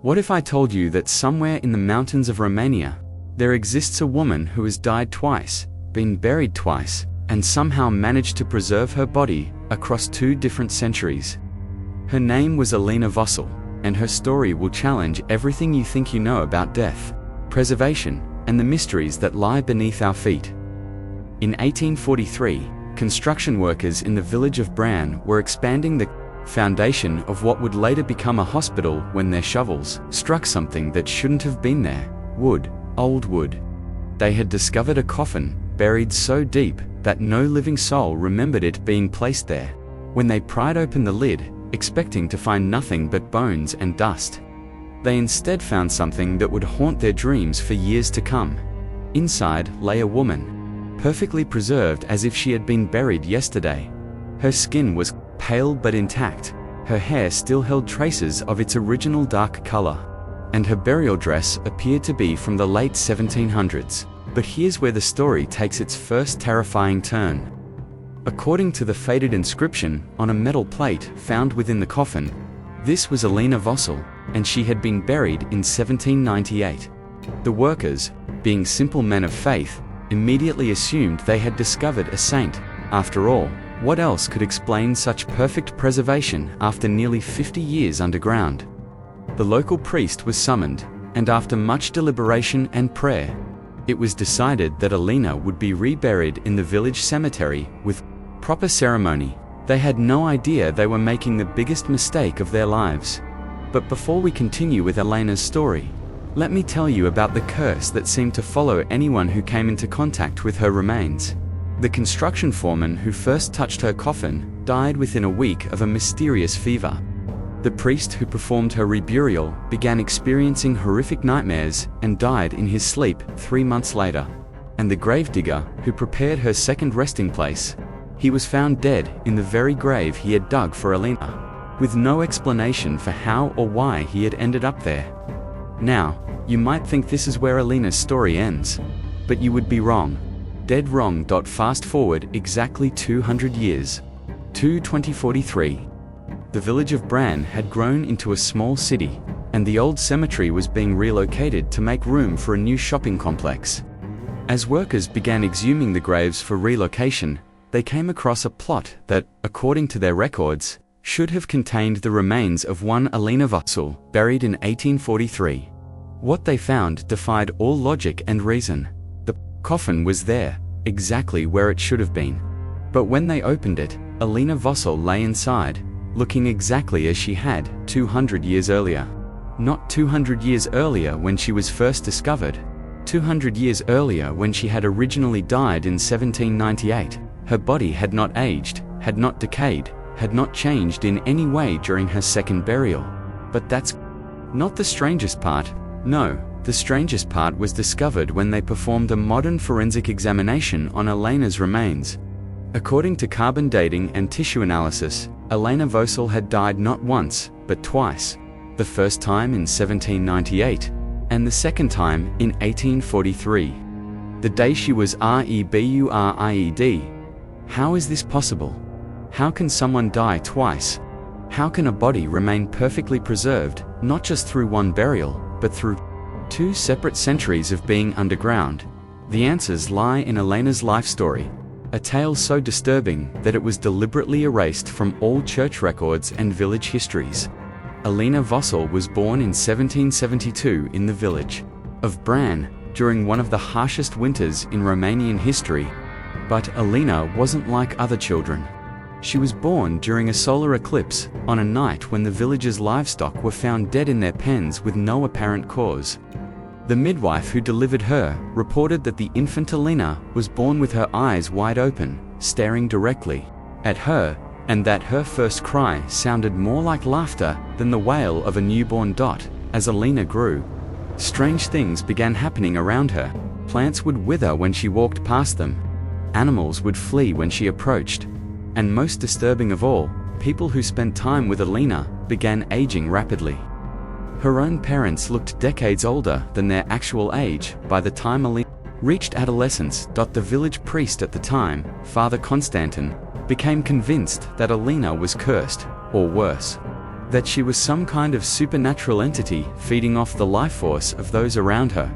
What if I told you that somewhere in the mountains of Romania, there exists a woman who has died twice, been buried twice, and somehow managed to preserve her body across 2 different centuries? Her name was Alina Vossel, and her story will challenge everything you think you know about death, preservation, and the mysteries that lie beneath our feet. In 1843, construction workers in the village of Bran were expanding the foundation of what would later become a hospital when their shovels struck something that shouldn't have been there: wood, old wood. They had discovered a coffin buried so deep that no living soul remembered it being placed there. When they pried open the lid, expecting to find nothing but bones and dust, they instead found something that would haunt their dreams for years to come. Inside lay a woman, perfectly preserved as if she had been buried yesterday. Her skin was pale but intact, her hair still held traces of its original dark color, and her burial dress appeared to be from the late 1700s. But here's where the story takes its first terrifying turn. According to the faded inscription on a metal plate found within the coffin, this was Alina Vossel, and she had been buried in 1798. The workers, being simple men of faith, immediately assumed they had discovered a saint. After all, what else could explain such perfect preservation after nearly 50 years underground? The local priest was summoned, and after much deliberation and prayer, it was decided that Alina would be reburied in the village cemetery with proper ceremony. They had no idea they were making the biggest mistake of their lives. But before we continue with Alina's story, let me tell you about the curse that seemed to follow anyone who came into contact with her remains. The construction foreman who first touched her coffin died within a week of a mysterious fever. The priest who performed her reburial began experiencing horrific nightmares and died in his sleep 3 months later. And the gravedigger who prepared her second resting place, he was found dead in the very grave he had dug for Alina, with no explanation for how or why he had ended up there. Now, you might think this is where Alina's story ends, but you would be wrong. Dead wrong. Fast forward exactly 200 years. To 2043. The village of Bran had grown into a small city, and the old cemetery was being relocated to make room for a new shopping complex. As workers began exhuming the graves for relocation, they came across a plot that, according to their records, should have contained the remains of one Alina Vossel, buried in 1843. What they found defied all logic and reason. The coffin was there, exactly where it should have been. But when they opened it, Alina Vossel lay inside, looking exactly as she had 200 years earlier. Not 200 years earlier when she was first discovered. 200 years earlier when she had originally died in 1798. Her body had not aged, had not decayed, had not changed in any way during her second burial. But that's not the strangest part. No, the strangest part was discovered when they performed a modern forensic examination on Alina's remains. According to carbon dating and tissue analysis, Alina Vossel had died not once, but twice. The first time in 1798, and the second time in 1843. The day she was reburied. How is this possible? How can someone die twice? How can a body remain perfectly preserved, not just through one burial, but through 2 separate centuries of being underground? The answers lie in Alina's life story, a tale so disturbing that it was deliberately erased from all church records and village histories. Alina Vossel was born in 1772 in the village of Bran, during one of the harshest winters in Romanian history. But Alina wasn't like other children. She was born during a solar eclipse, on a night when the village's livestock were found dead in their pens with no apparent cause. The midwife who delivered her reported that the infant Alina was born with her eyes wide open, staring directly at her, and that her first cry sounded more like laughter than the wail of a newborn. As Alina grew, strange things began happening around her. Plants would wither when she walked past them. Animals would flee when she approached. And most disturbing of all, people who spent time with Alina began aging rapidly. Her own parents looked decades older than their actual age by the time Alina reached adolescence. The village priest at the time, Father Constantin, became convinced that Alina was cursed, or worse. that she was some kind of supernatural entity feeding off the life force of those around her.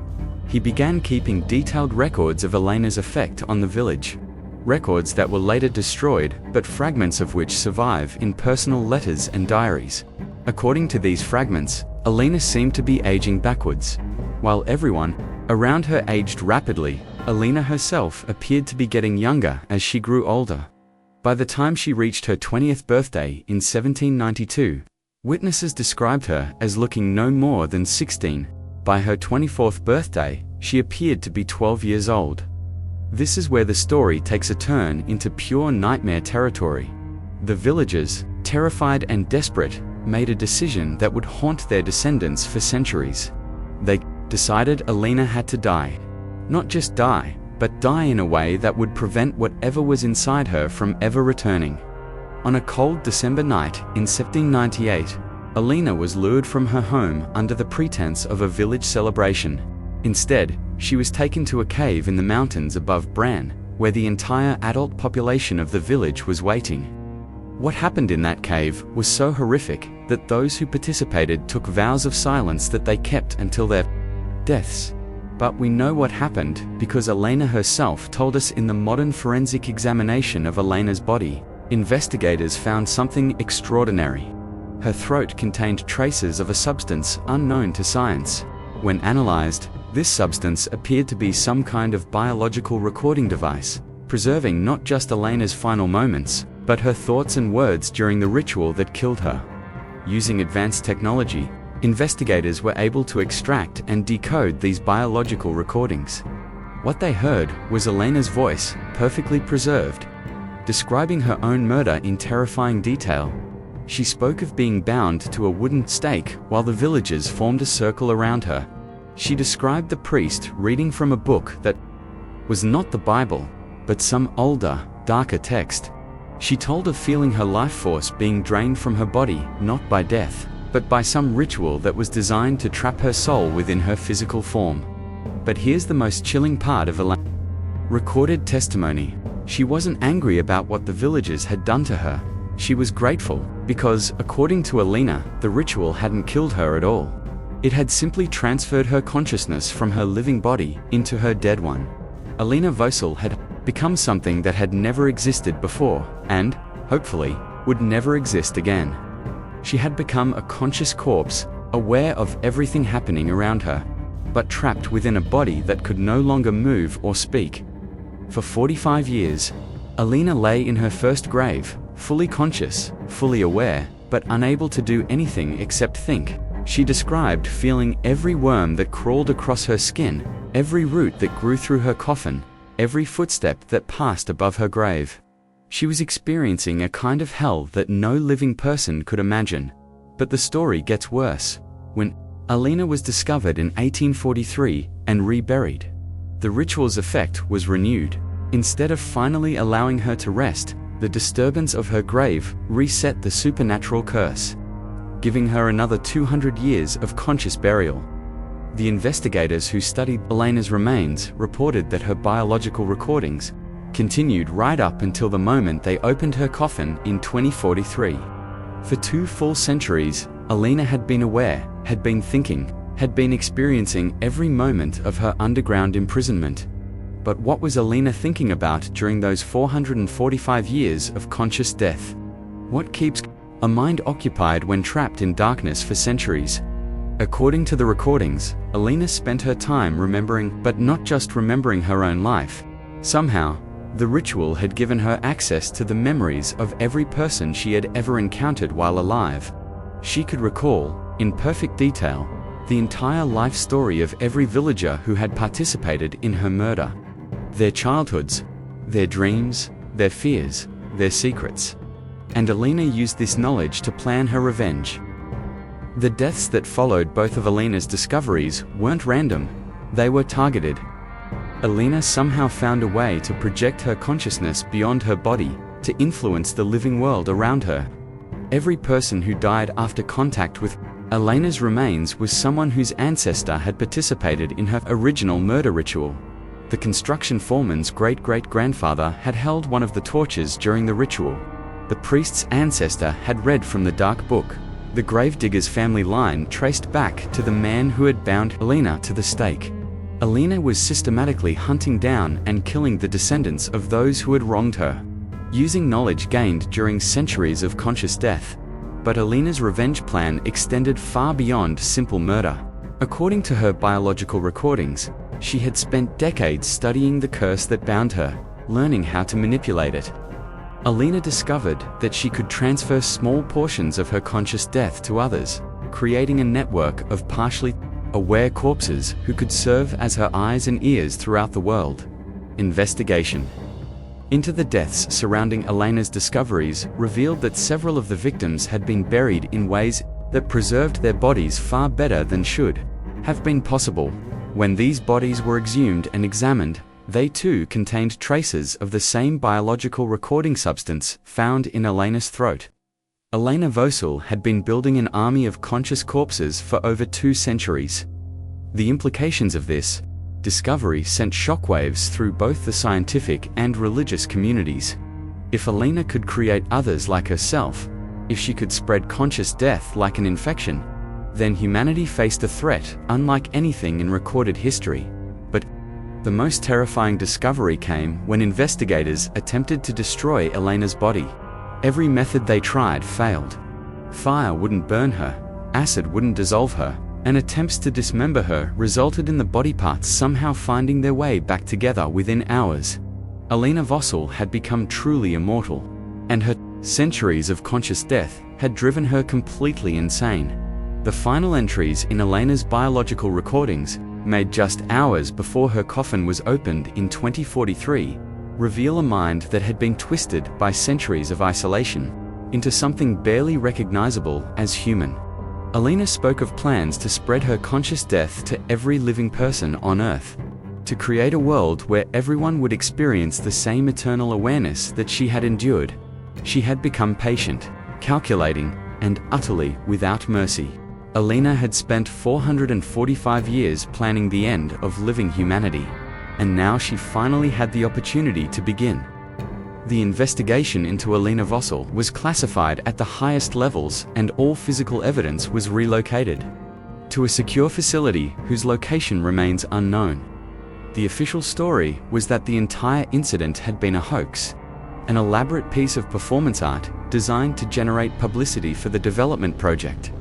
He began keeping detailed records of Elena's effect on the village. Records that were later destroyed, but fragments of which survive in personal letters and diaries. According to these fragments, Elena seemed to be aging backwards. While everyone around her aged rapidly, Elena herself appeared to be getting younger as she grew older. By the time she reached her 20th birthday in 1792, witnesses described her as looking no more than 16. By her 24th birthday, she appeared to be 12 years old. This is where the story takes a turn into pure nightmare territory. The villagers, terrified and desperate, made a decision that would haunt their descendants for centuries. They decided Elena had to die. Not just die, but die in a way that would prevent whatever was inside her from ever returning. On a cold December night in 1798, Elena was lured from her home under the pretense of a village celebration. Instead, she was taken to a cave in the mountains above Bran, where the entire adult population of the village was waiting. What happened in that cave was so horrific that those who participated took vows of silence that they kept until their deaths. But we know what happened because Elena herself told us in the modern forensic examination of Elena's body. Investigators found something extraordinary. Her throat contained traces of a substance unknown to science. When analyzed, this substance appeared to be some kind of biological recording device, preserving not just Elena's final moments, but her thoughts and words during the ritual that killed her. Using advanced technology, investigators were able to extract and decode these biological recordings. What they heard was Elena's voice, perfectly preserved, describing her own murder in terrifying detail. She spoke of being bound to a wooden stake while the villagers formed a circle around her. She described the priest reading from a book that was not the Bible, but some older, darker text. She told of feeling her life force being drained from her body, not by death, but by some ritual that was designed to trap her soul within her physical form. But here's the most chilling part of Elena's recorded testimony. She wasn't angry about what the villagers had done to her. She was grateful, because, according to Elena, the ritual hadn't killed her at all. It had simply transferred her consciousness from her living body into her dead one. Elena Vosel had become something that had never existed before, and, hopefully, would never exist again. She had become a conscious corpse, aware of everything happening around her, but trapped within a body that could no longer move or speak. For 45 years, Elena lay in her first grave, fully conscious, fully aware, but unable to do anything except think. She described feeling every worm that crawled across her skin, every root that grew through her coffin, every footstep that passed above her grave. She was experiencing a kind of hell that no living person could imagine. But the story gets worse. When Elena was discovered in 1843 and reburied, the ritual's effect was renewed. Instead of finally allowing her to rest, the disturbance of her grave reset the supernatural curse, giving her another 200 years of conscious burial. The investigators who studied Elena's remains reported that her biological recordings continued right up until the moment they opened her coffin in 2043. For 2 full centuries, Elena had been aware, had been thinking, had been experiencing every moment of her underground imprisonment. But what was Elena thinking about during those 445 years of conscious death? What keeps a mind occupied when trapped in darkness for centuries? According to the recordings, Elena spent her time remembering, but not just remembering her own life. Somehow, the ritual had given her access to the memories of every person she had ever encountered while alive. She could recall, in perfect detail, the entire life story of every villager who had participated in her murder. Their childhoods, their dreams, their fears, their secrets. And Elena used this knowledge to plan her revenge. The deaths that followed both of Elena's discoveries weren't random, they were targeted. Elena somehow found a way to project her consciousness beyond her body, to influence the living world around her. Every person who died after contact with Elena's remains was someone whose ancestor had participated in her original murder ritual. The construction foreman's great-great-grandfather had held one of the torches during the ritual. The priest's ancestor had read from the dark book. The gravedigger's family line traced back to the man who had bound Alina to the stake. Alina was systematically hunting down and killing the descendants of those who had wronged her, using knowledge gained during centuries of conscious death. But Alina's revenge plan extended far beyond simple murder. According to her biological recordings, she had spent decades studying the curse that bound her, learning how to manipulate it. Alina discovered that she could transfer small portions of her conscious death to others, creating a network of partially aware corpses who could serve as her eyes and ears throughout the world. Investigation into the deaths surrounding Alina's discoveries revealed that several of the victims had been buried in ways that preserved their bodies far better than should have been possible. When these bodies were exhumed and examined, they too contained traces of the same biological recording substance found in Alina's throat. Alina Vosyl had been building an army of conscious corpses for over 2 centuries. The implications of this discovery sent shockwaves through both the scientific and religious communities. If Alina could create others like herself, if she could spread conscious death like an infection, then humanity faced a threat unlike anything in recorded history. But the most terrifying discovery came when investigators attempted to destroy Alina's body. Every method they tried failed. Fire wouldn't burn her, acid wouldn't dissolve her, and attempts to dismember her resulted in the body parts somehow finding their way back together within hours. Alina Vosyl had become truly immortal, and her centuries of conscious death had driven her completely insane. The final entries in Alina's biological recordings, made just hours before her coffin was opened in 2043, reveal a mind that had been twisted by centuries of isolation into something barely recognizable as human. Alina spoke of plans to spread her conscious death to every living person on Earth, to create a world where everyone would experience the same eternal awareness that she had endured. She had become patient, calculating, and utterly without mercy. Alina had spent 445 years planning the end of living humanity, and now she finally had the opportunity to begin. The investigation into Alina Vosyl was classified at the highest levels, and all physical evidence was relocated to a secure facility whose location remains unknown. The official story was that the entire incident had been a hoax, an elaborate piece of performance art designed to generate publicity for the development project.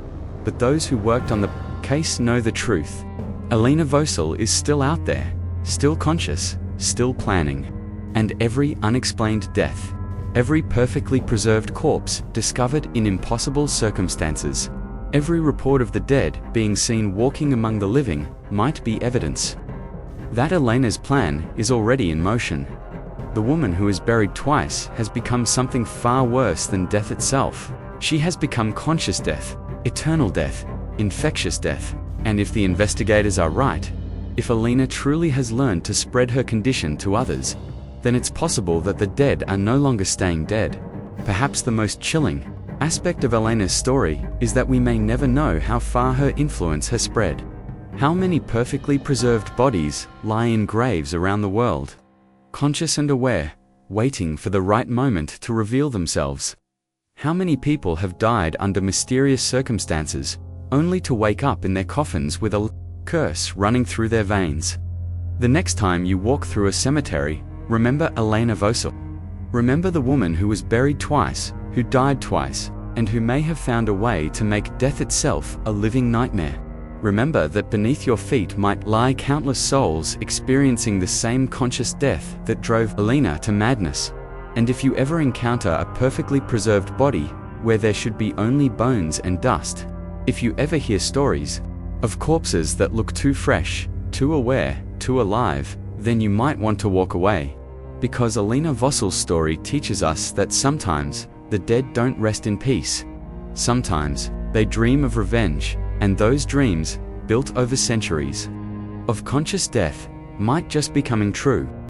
But those who worked on the case know the truth. Alina Vosyl is still out there, still conscious, still planning. And every unexplained death, every perfectly preserved corpse discovered in impossible circumstances, every report of the dead being seen walking among the living might be evidence that Alina's plan is already in motion. The woman who is buried twice has become something far worse than death itself. She has become conscious death, eternal death, infectious death. And if the investigators are right, if Alina truly has learned to spread her condition to others, then it's possible that the dead are no longer staying dead. Perhaps the most chilling aspect of Alina's story is that we may never know how far her influence has spread. How many perfectly preserved bodies lie in graves around the world, conscious and aware, waiting for the right moment to reveal themselves? How many people have died under mysterious circumstances, only to wake up in their coffins with a curse running through their veins? The next time you walk through a cemetery, remember Alina Vosyl. Remember the woman who was buried twice, who died twice, and who may have found a way to make death itself a living nightmare. Remember that beneath your feet might lie countless souls experiencing the same conscious death that drove Alina to madness. And if you ever encounter a perfectly preserved body where there should be only bones and dust, if you ever hear stories of corpses that look too fresh, too aware, too alive, then you might want to walk away. Because Alina Vosyl's story teaches us that sometimes the dead don't rest in peace. Sometimes they dream of revenge, and those dreams, built over centuries of conscious death, might just be coming true.